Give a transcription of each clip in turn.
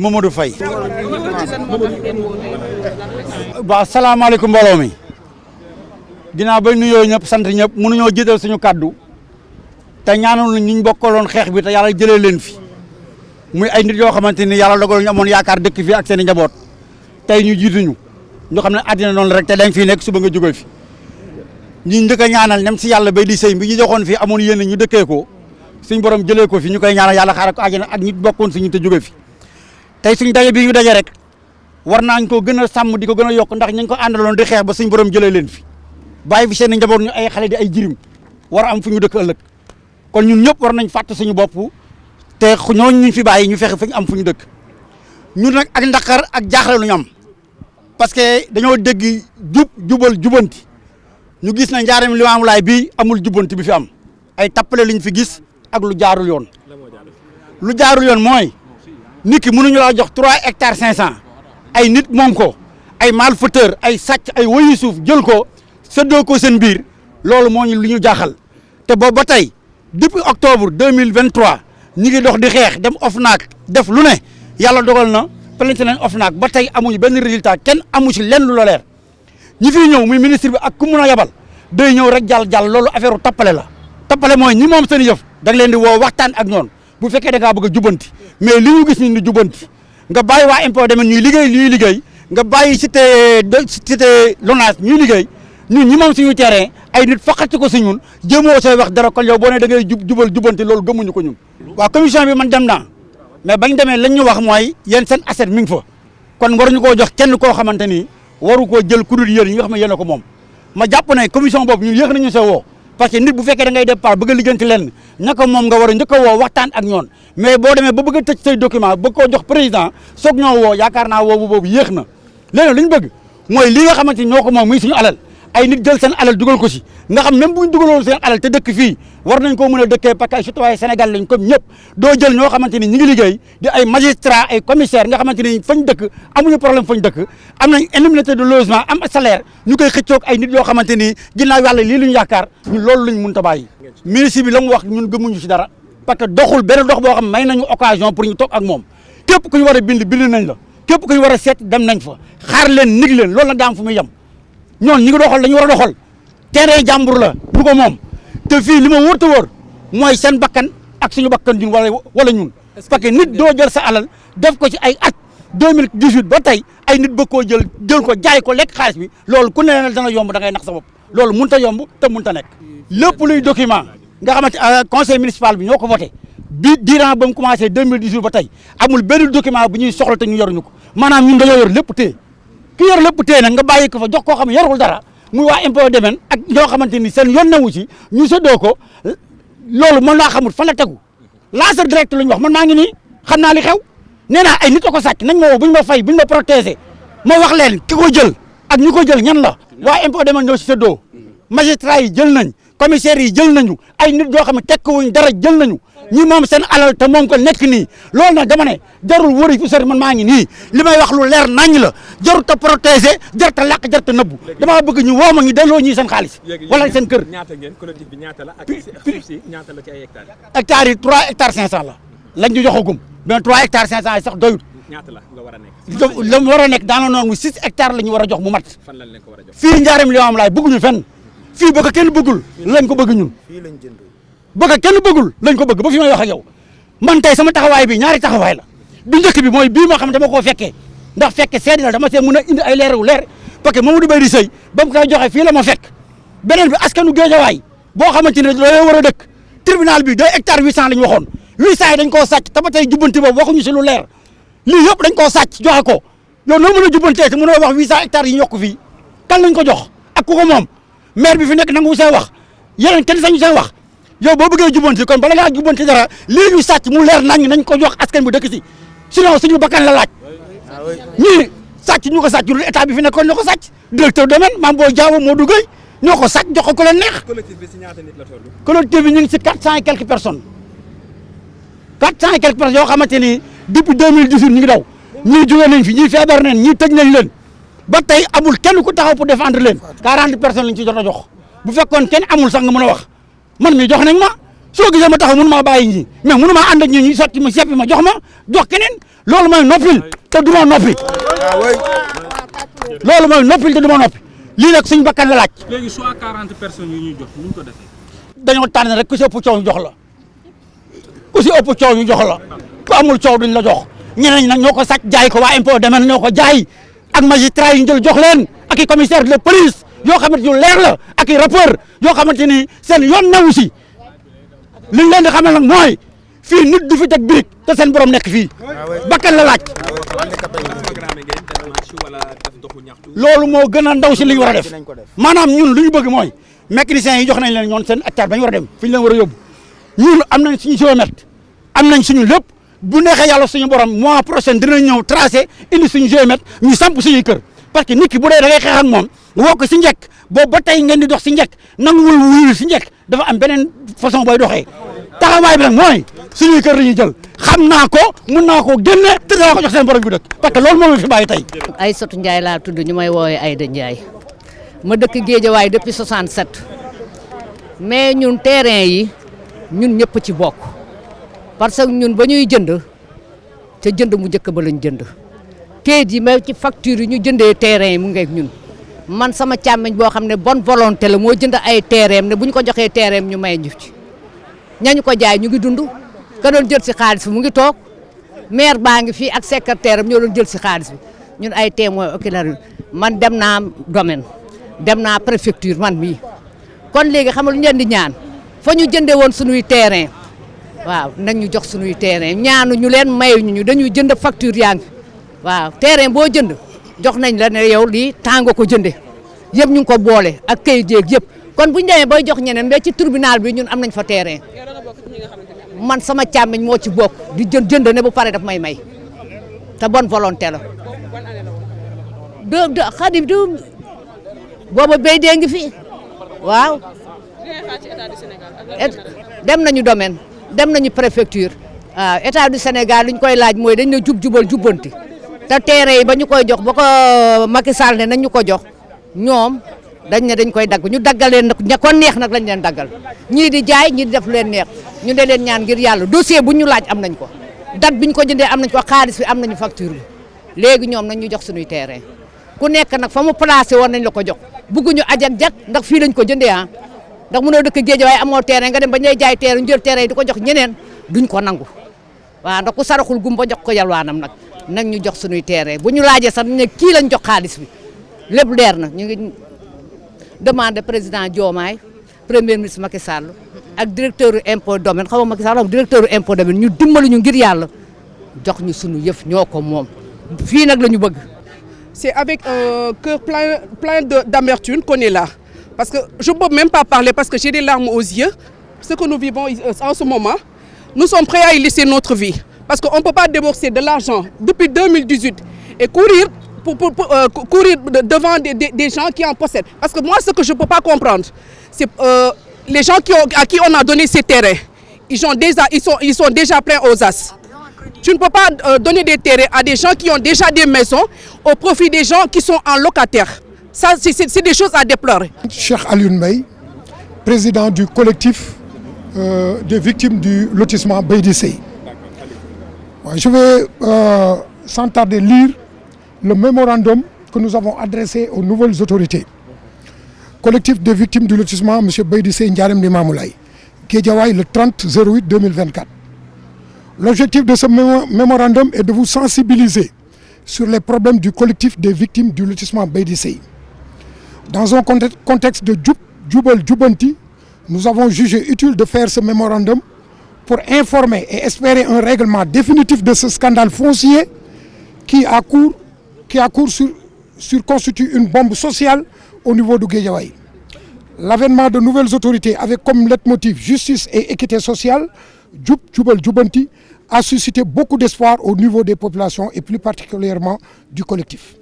Mamadou Faye. waaw salaamaaleykum mbooloo mi ginnaaw ba nuyoo ñëpp sant ñëpp mënuñoo jiital suñu kàddu te ñaanal ñu bokkaloon xeex bi te yàlla jëlee leen fi muy ay nit yoo xamante ni yàlla dogal ñu amoon yaakaar dëkk fii ak seen i njaboot tey ñu jiituñu ñu xam ne àddina noonu la rek te dañ fii nekk suba nga jóge fi ñi njëkk a ñaanal nem si yàlla bay di sëy bi ñu joxoon fii amoon yéen ñu dëkkee ko suñ borom jëlee ko fi ñu koy ñaanal yàlla xaaral ko àjjana ak ñi bokkoon suñu te jóge fi tey suñ daje bii ñu daje rek war nañ ko gën a sàmm di ko gën a yokk ndax ñu ngi ko àndaloon di xeex ba suñ borom jëlee leen fi bàyyi fi seen i njaboot ñu ay xale di ay jirim war a am fu ñu dëkk ëllëg kon ñun ñëpp war nañ fàtte suñu bopp te ñooñu ñu fi bàyyi ñu fexe fu ñu am fu ñu dëkk ñun nag ak ndaqar ak jaaxle lu ñu am parce que dañoo dégg jubal jubanti ñu gis na njaaram Limaamu Laay bii amul jubanti bi fi am ay tappale liñ fi gis ak lu jaarul yoon lu jaarul yoon mooy nit ki mënuñu laa jox 3 hectares 500 ay nit moom ko ay malfaiteur ay sàcc ay woyu suuf jël ko séddoo ko seen biir loolu moo ñu li ñu jaaxal te boobu ba tey depuis octobre 2023 ñi ngi dox di xeex dem OFNAC def lu ne yàlla dogal na plainte nañ OFNAC ba tey amuñu benn résultat kenn amu ci lenn lu la leer ñi fiy ñëw muy ministre bi ak ku mun a yabal day ñëw rek jàll loolu affaire tappale la tappale mooy ñi moom seen yëf da nga leen di woo waxtaan ak ñoon bu fekkee da ngaa bëgg a jubanti mais li ñu gis ni jubanti nga bàyyi waa impôt domaine ñuy liggéey nga bàyyi cité LONASE ñuy liggéey ñun ñi moom suñu terrain ay nit faqati ko si ñun jéemoo sooy wax dara kon yow boo ne da ngay jubanti loolu gëmuñu ko ñun. waaw commission bi man dem naa mais bañ demee lañ ñu wax mooy yéen seen asset mi ngi fa kon waruñu koo jox kenn koo xamante ni waru koo jël kuréel yéen yi nga xam ne yéen a ko moom ma jàpp ne commission boobu ñun yéex nañu see woo. parce que nit bu fekkee da ngay départ bëgg a lijjanti lenn ñaka moom nga war a njëkk a woo waxtaan ak ñoon mais boo demee ba bëgg a tëj say document bëgg koo jox président soog ñoo woo yaakaar naa woowu boobu yéex na léegi li ñu bëgg mooy li nga xamante ni ñoo ko moom muy suñu alal ay nit jël seen alal dugal ko si nga xam même bu ñu dugaloon seen alal te dëkk fii war nañ koo mën a dëkkee parce que ay citoyen Sénégal lañ comme ñëpp doo jël ñoo xamante ni ñi ngi liggéey di ay magistrat ay commissaire nga xamante ni fañ dëkk amuñu problème fañ dëkk am nañ indemnité de logement am salaire ñu koy xëccoog ay nit yoo xamante ni ginnaaw yàlla lii luñu yaakaar ñun loolu luñ mënta bàyyi ministre bi la mu wax ñun gëmuñu si dara parce que doxul benn dox boo xam may nañu occasion pour ñu toog ak moom képp ku ñu war a bind nañ la képp ku ñu war a seet dem nañ fa xaar leen nig leen loolu la daam fu muy yem ñoon ñi ngi doxal dañu war a doxal terrain jàmbur la du ko moom te fii li ma wóor te wóor mooy seen bakkan ak suñu bakkan ñun wala ñun parce que nit doo jël sa alal def ko ci ay at 2018 ba tey ay nit bëgg koo jël ko jaay ko lekk xaalis bi loolu ku ne dana yomb da ngay nax sa bopp loolu mënut a yomb te mënut a nekk lépp luy document nga xamante conseil municipal bi ñoo ko voté bi durant ba mu commencé 2018 ba tey amul benn document bu ñuy soxla te ñu yoruñu ko maanaam ñun dañoo yor lépp téye ki yor lépp téye nag nga bàyyi ko fa jox koo xam ne yorul dara muy waa impôt domaine ak ñoo xamante ni seen yoon newu ci ñu séddoo ko loolu mën naa xamul fan la tegu lanceur direct lu ñu wax man maa ngi nii xam naa li xew nee naa ay nit a ko sàcc nañ ma woo bu ñu ma fay bu ñu ma protégé ma wax leen ki ko jël ak ñu ko jël ñan la waa impôt domaine ñoo si séddoo magistrat yi jël nañ commissaire yi jël nañu ay nit yoo xam ne tekkiwuñ dara jël nañu ñi moom seen alal te moom ko nekk nii loolu nag dama ne jarul wëri fu sori man maa ngi nii li may wax lu leer nañ la jarut a protéger jarut a làq jarut a nëbbu damaa bëgg ñu woo ma ñu delloo ñii seen xaalis wala seen kër. ñaata ngeen collectif bi ñaata la ak suuf si ñaata la ci ay hectares. hectares yi 3 hectares 500 la lañ ñu joxagum mais 3 hectares 500 yi sax doyut. ñaata la nga war a nekk. la mu war a nekk daanaka noonu 6 hectares la ñu war a jox mu mat. fan lañ leen ko war a jox. fii njaaram Limaamu Laay bëgguñu fenn fii ba ko kenn bëggul lañ ko bëgg ñun ba ko kenn bëggul lañ ko bëgg ba fi may wax ak yow man tey sama taxawaay bi ñaari taxawaay la bi njëkk bi mooy bii moo xam ne dama koo fekkee ndax fekke seede la dama see mën a indi ay leer wu leer parce que Mamadou Baydi Sëy ba mu koy joxe fii la ma fekk beneen bi askanu Géejawaay boo xamante ne dañoo war a dëkk tribunal bi 2 hectares 800 la ñu waxoon 800 yi dañ koo sàcc te ba tey jubbanti boobu waxuñu si lu leer lii yëpp dañ koo sàcc joxe ko yow noo mën a jubbantee te mënoo wax 800 hectares yi yokku fii kan lañ ko jox ak ku ko moom maire bi fi nekk nangu see wax yeneen kenn sañu see wax yow boo bëggee jubbanti kon bala ngaa jubbanti dara lii ñu sàcc mu leer nañ ko jox askan bu dëkk si sinon suñu bakkan la laaj ñii sàcc ñu ko sàcc lu état bi fi nekkoon ñoo ko sàcc directeur domaine Mame Boye Diao moo duggay ñoo ko sàcc jox ko leen neex. collectif bi si ñaata nit la toll. collectif bi ñu ngi si 400 et quelques personnes 400 et quelques personnes yoo xamante ni depuis 2018 ñu ngi daw ñii jógee nañ fi ñii feebar nañ ñii tëj nañ leen ba tey amul kenn ku taxaw pour défendre leen 40 personnes lañ ci jot a jox bu fekkoon kenn amul sax nga mën a wax man mi jox nañ ma soo gisee ma taxaw mënu maa bàyyi ñi mais mënu maa ànd ak ñi ñu sotti ma seppi ma jox keneen loolu mooy noppil te du ma noppi loolu mooy noppil te du ma noppi lii nag suñu bakkan la laaj. léegi soit 40 personnes yu ñuy jox nu ñu ko defee. dañoo tànn rek ku si ëpp coow ñu jox la ku si ëpp coow ñu jox la ku amul coow duñ la jox ñeneen nag ñoo ko sàcc jaay ko waa impôt domaine ñoo ko jaay ak magistrat yi ñu jël jox leen ak i commissaire de police yoo xamante yu leer la ak i rappeur yoo xamante ni seen yoon newu si liñ leen di xamal nag mooy fii nit du fi teg birig te seen borom nekk fii bakkan la laaj loolu moo gën a ndaw si li ñu war a def maanaam ñun lu ñu bëgg mooy mécaniciens yi jox nañ leen ñoon seen hectare ba ñu war a dem fi ñu leen war a yóbbu ñun am nañ suñu géomètre am nañ suñu lépp bu neexee yàlla suñu borom mois prochain dinañ ñëw tracé indi suñu géomètre ñu samp suñuy kër parce que nit ki bu dee da ngay xeex ak moom woo ko si njëkk boobu ba tey ngeen di dox si njëkk nanguwul wuyu si njëkk dafa am beneen façon booy doxee taxawaay bi nag mooy suñuy kër la ñuy jël xam naa ko mun naa ko génne te danaa ko jox seen borom bi dëkk parce que loolu moom la fi bàyyi tey. Aïssatou Ndiaye laa tudd ñu may woowee Aïda Ndiaye ma dëkk Guédiawaye depuis 67 mais ñun terrain yi ñun ñëpp ci bokk parce que ñun ba ñuy jënd te jënd mu njëkk ba lañ jënd kayit yi mais ci facture yi ñu jëndee terrain yi mu ngeeg ñun man sama càmmiñ boo xam ne bonne volonté la moo jënd ay terrain ne bu ñu ko joxee terrain ñu may ñu ci ñañu ko jaay ñu ngi dund ka doon jël si xaalis bi mu ngi toog maire baa ngi fii ak secrétaire am ñoo doon jël si xaalis bi ñun ay témoins oculaires man dem naa domaine dem naa préfecture man mii kon léegi xam nga lu ñu leen di ñaan fa ñu jëndee woon suñuy terrain waaw nañ ñu jox suñuy terrain ñaanu ñu leen mayuñu ñu dañuy jënd facture yaa ngi waaw terrain boo jënd jox nañ la ne yow lii tàngo ko jënde yëpp ñu ngi ko boole ak kayit yeeg yëpp kon bu ñu demee bay jox ñeneen mais ci tribunal bi ñun am nañ fa terrain man sama càmmiñ moo ci bokk di jënd ne bu pare daf may may te bonne volonté la de Xadim du booba béy dee ngi fi waaw dem nañu domaine dem nañu préfecture waaw état du Sénégal li ñu koy laaj mooy dañ ne jubal jubbanti te terrain yi ba ñu koy jox ba ko Macky Sall ne nañ ñu ko jox ñoom dañ ne dañ koy dagg ñu daggal leen nag ña ko neex nag lañ leen daggal ñii di jaay ñii di def lu leen neex ñu de leen ñaan ngir yàlla dossier bu ñu laaj am nañ ko date bi ñu ko jëndee am nañ ko xaalis bi am nañu facture bi léegi ñoom nañ ñu jox suñuy terrain ku nekk nag fa mu placé woon nañ la ko jox bugguñu ajak jak ndax fii lañ ko jëndee ah ndax mënoo dëkk Guédiawaye amoo terrain nga dem ba ñay jaay terrain ñu jël terrain yi di ko jox ñeneen duñ ko nangu waaw ndax ku saraxul gumba jox ko yalwaanam nag ñu jox suñuy terrain bu ñu laajee sax ne kii lañ jox xaalis bi lépp leer na ñu ngi demande président Diomaye premier ministre Macky Sall ak directeur impôt domaine xaw ma Macky Sall ak directeur impôt domaine ñu dimbali ñu ngir yàlla jox ñu sunu yëf ñoo ko moom fii nag la ñu bëgg. C'est avec un cœur plein d'amertume qu'on est là. Parce que je ne peux même pas parler parce que j'ai des larmes aux yeux. Ce que nous vivons en ce moment, nous sommes prêts à y laisser notre vie. Parce qu'on ne peut pas débourser de l'argent depuis 2018 et courir, courir devant des gens qui en possèdent. Parce que moi, ce que je ne peux pas comprendre, c'est les gens à qui on a donné ces terrains. Ils sont déjà pleins aux as. Tu ne peux pas donner des terrains à des gens qui ont déjà des maisons au profit des gens qui sont en locataire. Ça, c'est des choses à déplorer. Cheikh Alioune Mbaye, président du collectif des victimes du lotissement Beydi Seye. Je vais sans tarder lire le mémorandum que nous avons adressé aux nouvelles autorités. Collectif des victimes du lotissement M. Beydi Seye Ndiarème Limamoulaye, Guédiawaye le 30/08/2024. L'objectif de ce mémorandum est de vous sensibiliser sur les problèmes du collectif des victimes du lotissement Beydi Seye. Dans un contexte de Jubal Jubanti, nous avons jugé utile de faire ce mémorandum pour informer et espérer un règlement définitif de ce scandale foncier qui à court constitue une bombe sociale au niveau du Guédiawaye. L'avènement de nouvelles autorités avec comme leitmotiv justice et équité sociale, Jubal Jubanti, a suscité beaucoup d'espoir au niveau des populations et plus particulièrement du collectif.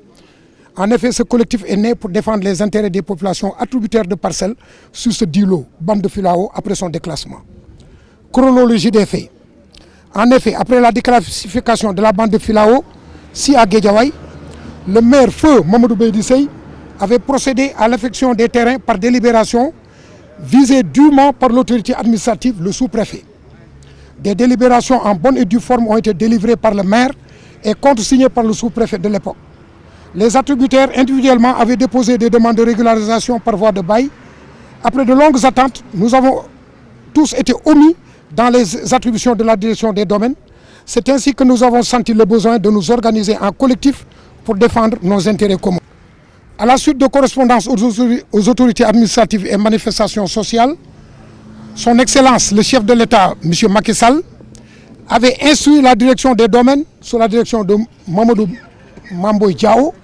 En effet, ce collectif est né pour défendre les intérêts des populations attributaires de parcelles sur ce dit lot, bande de filao, après son déclassement. Chronologie des faits. En effet, après la déclassification de la bande de filao, si à Guédiawaye, le maire feu Mamadou Beydi Seye avait procédé à l'affection des terrains par délibération visée dûment par l'autorité administrative, le sous-préfet. Des délibérations en bonne et due forme ont été délivrées par le maire et contresigné par le sous-préfet de l'époque. Les attributaires individuellement avaient déposé des demandes de régularisation par voie de bail. Après de longues attentes, nous avons tous été omis dans les attributions de la direction des domaines. C'est ainsi que nous avons senti le besoin de nous organiser en collectif pour défendre nos intérêts communs. À la suite de correspondances aux autorités administratives et manifestations sociales, son Excellence, le chef de l'État, M. Macky Sall, avait instruit la direction des domaines, sous la direction de Mamadou Mamboy Diao,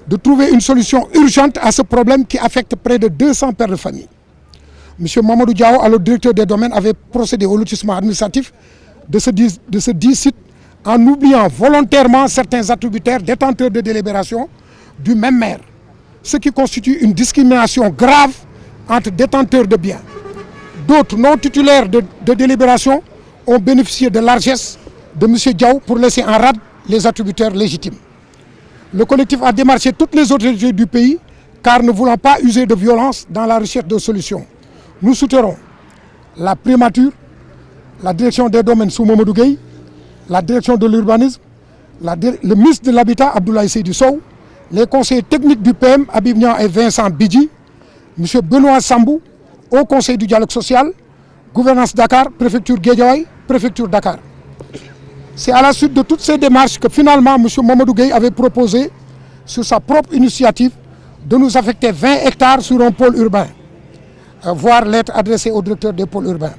de trouver une solution urgente à ce problème qui affecte près de 200 pères de famille. M. Mamadou Diao, alors directeur des domaines, avait procédé au lotissement administratif de ce dit site en oubliant volontairement certains attributaires détenteurs de délibération du même maire, ce qui constitue une discrimination grave entre détenteurs de biens. D'autres non titulaires de délibération ont bénéficié de largesse de M. Diao pour laisser en rade les attributaires légitimes. Le collectif a démarché toutes les autorités du pays car ne voulant pas user de violence dans la recherche de solutions. Nous soutiendrons la primature, la direction des domaines sous Mamadou Gueye, la direction de l'urbanisme, le ministre de l'Habitat Abdoulaye Seydou Sow, les conseillers techniques du PM Habib Niang et Vincent Bidji, M. Benoît Sambou, au Conseil du dialogue social, gouvernance Dakar, préfecture Guédiawaye, préfecture Dakar. C'est à la suite de toutes ces démarches que finalement M. Mamadou Gueye avait proposé, sur sa propre initiative, de nous affecter 20 hectares sur un pôle urbain, voire lettre adressée au directeur des pôles urbains.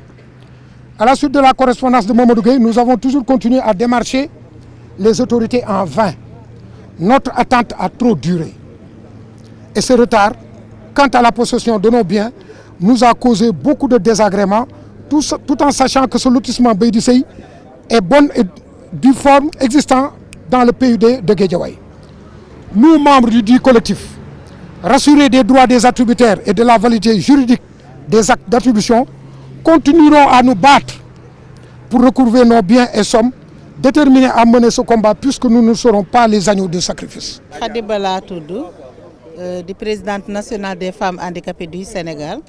À la suite de la correspondance de Mamadou Gueye, nous avons toujours continué à démarcher les autorités en vain. Notre attente a trop duré. Et ce retard, quant à la possession de nos biens, nous a causé beaucoup de désagréments, tout en sachant que ce lotissement Beydi Sey est bonne et due forme existant dans le PUD de Guédiawaye. Nous, membres du dit collectif, rassurés des droits des attributaires et de la validité juridique des actes d'attribution, continuerons à nous battre pour recouvrer nos biens et sommes, déterminés à mener ce combat puisque nous ne serons pas les agneaux de sacrifice. Khady Ba laa tudd di présidente nationale des femmes handicapées du Sénégal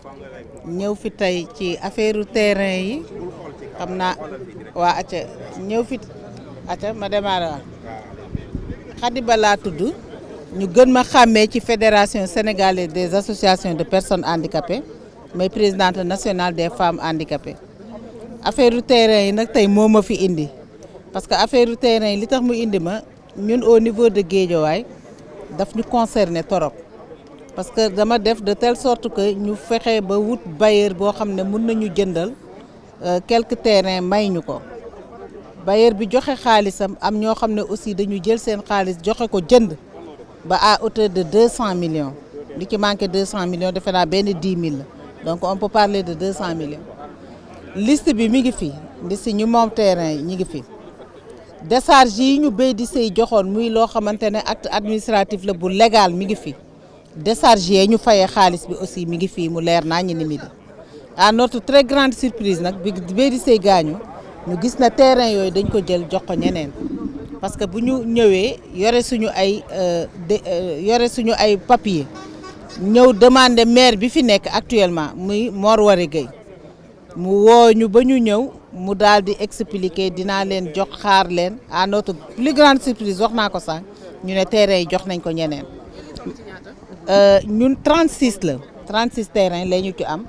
ñëw fi tey ci affaire terrain yi xam naa waa acca ñëw fi acca ma démarré Khady Ba laa tudd ñu gën ma xàmmee ci fédération sénégalaise des associations de personnes handicapées mais présidente nationale des femmes handicapées affaire terrain yi nag tey moo ma fi indi parce que affaire terrain yi li tax mu indi ma ñun au niveau de Guédiawaye daf ñu concerné torop parce que dama def de telle sorte que ñu fexe ba wut bailleur boo xam ne mën nañu jëndal quelques terrains may ñu ko bailleur bi joxe xaalisam am ñoo xam ne aussi dañu jël seen xaalis joxe ko jënd ba à hauteur de 200 millions li ci manqué 200 millions defe naa benn 10 000 la donc on peut parler de 200 millions liste bi mi ngi fi liste ñu moom terrain yi ñi ngi fi décharge yi ñu Beydi Sey joxoon muy loo xamante ne acte administratif la bu légal mi ngi fi décharge yi ñu fayee xaalis bi aussi mi ngi fii mu leer naa ñu ni mi di à notre très grande surprise nag bi Beydi Sey gaañu ñu gis na terrain yooyu dañ ko jël jox ko ñeneen parce que bu ñu ñëwee yore suñu ay papier ñëw demander maire bi fi nekk actuellement muy Mor Waré Gueye mu woo ñu ba ñu ñëw mu daal di expliquer dinaa leen jox xaar leen à notre plus grande surprise wax naa ko sànq ñu ne terrain yi jox nañ ko ñeneen ñun 36 la 36 terrain la ñu ci am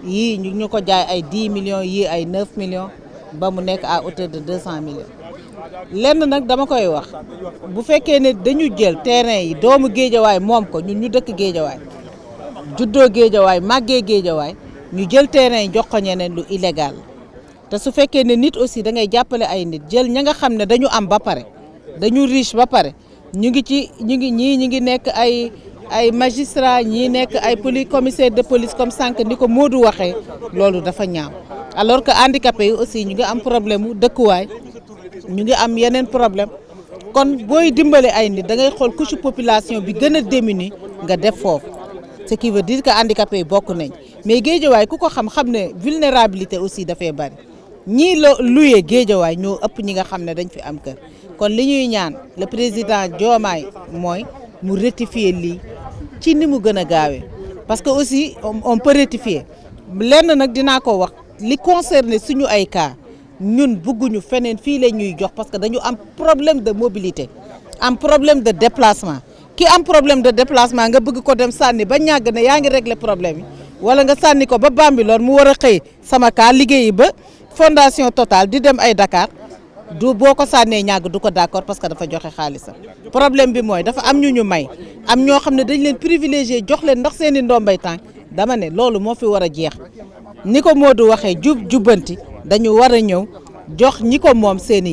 yii ñu ko jaay ay 10 millions yii ay 9 millions ba mu nekk à hauteur de 200 millions lenn nag dama koy wax bu fekkee ne dañu jël terrain yi doomu Géejawaay moom ko ñun ñu dëkk Géejawaay juddoo Géejawaay màggee Géejawaay ñu jël terrain yi jox ko ñeneen lu illégal te su fekkee ne nit aussi da ngay jàppale ay nit jël ña nga xam ne dañu am ba pare dañu riche ba pare ñu ngi nekk ay magistrat ñii nekk ay commissaire de police comme sànq ni ko Modou waxee loolu dafa ñaaw alors que handicapé yi aussi ñu ngi am problème mu dëkkuwaay ñu ngi am yeneen problème kon booy dimbale ay nit da ngay xool couche population bi gën a démunie nga def foofu ce qui veut dire que handicapé yi bokk nañ mais Géejawaay ku ko xam ne vulnérabilité aussi dafay bari ñii luyee Géejawaay ñoo ëpp ñi nga xam ne dañ fi am kër kon li ñuy ñaan le président Diomaye mooy mu rectifier lii ci ni mu gën a gaawee parce que aussi on peut rectifier lenn nag dinaa ko wax li concerné suñu ay cas ñun bëgguñu feneen fii la ñuy jox parce que dañu am problème de mobilité am problème de déplacement ki am problème de déplacement nga bëgg ko dem sànni ba ñàgg ne yaa ngi régler problème yi wala nga sànni ko ba Bambilor mu war a xëy sama kaa liggéeyi ba Fondation Total di dem ay Dakar du boo ko sànnee ñàgg du ko d'accord parce que dafa joxe xaalisam problème bi mooy dafa am ñu may am ñoo xam ne dañ leen privilégié jox leen ndax seen i ndombay tànk dama ne loolu moo fi war a jeex ni ko Modou waxee jubbanti dañu war a ñëw jox ñi ko moom seen i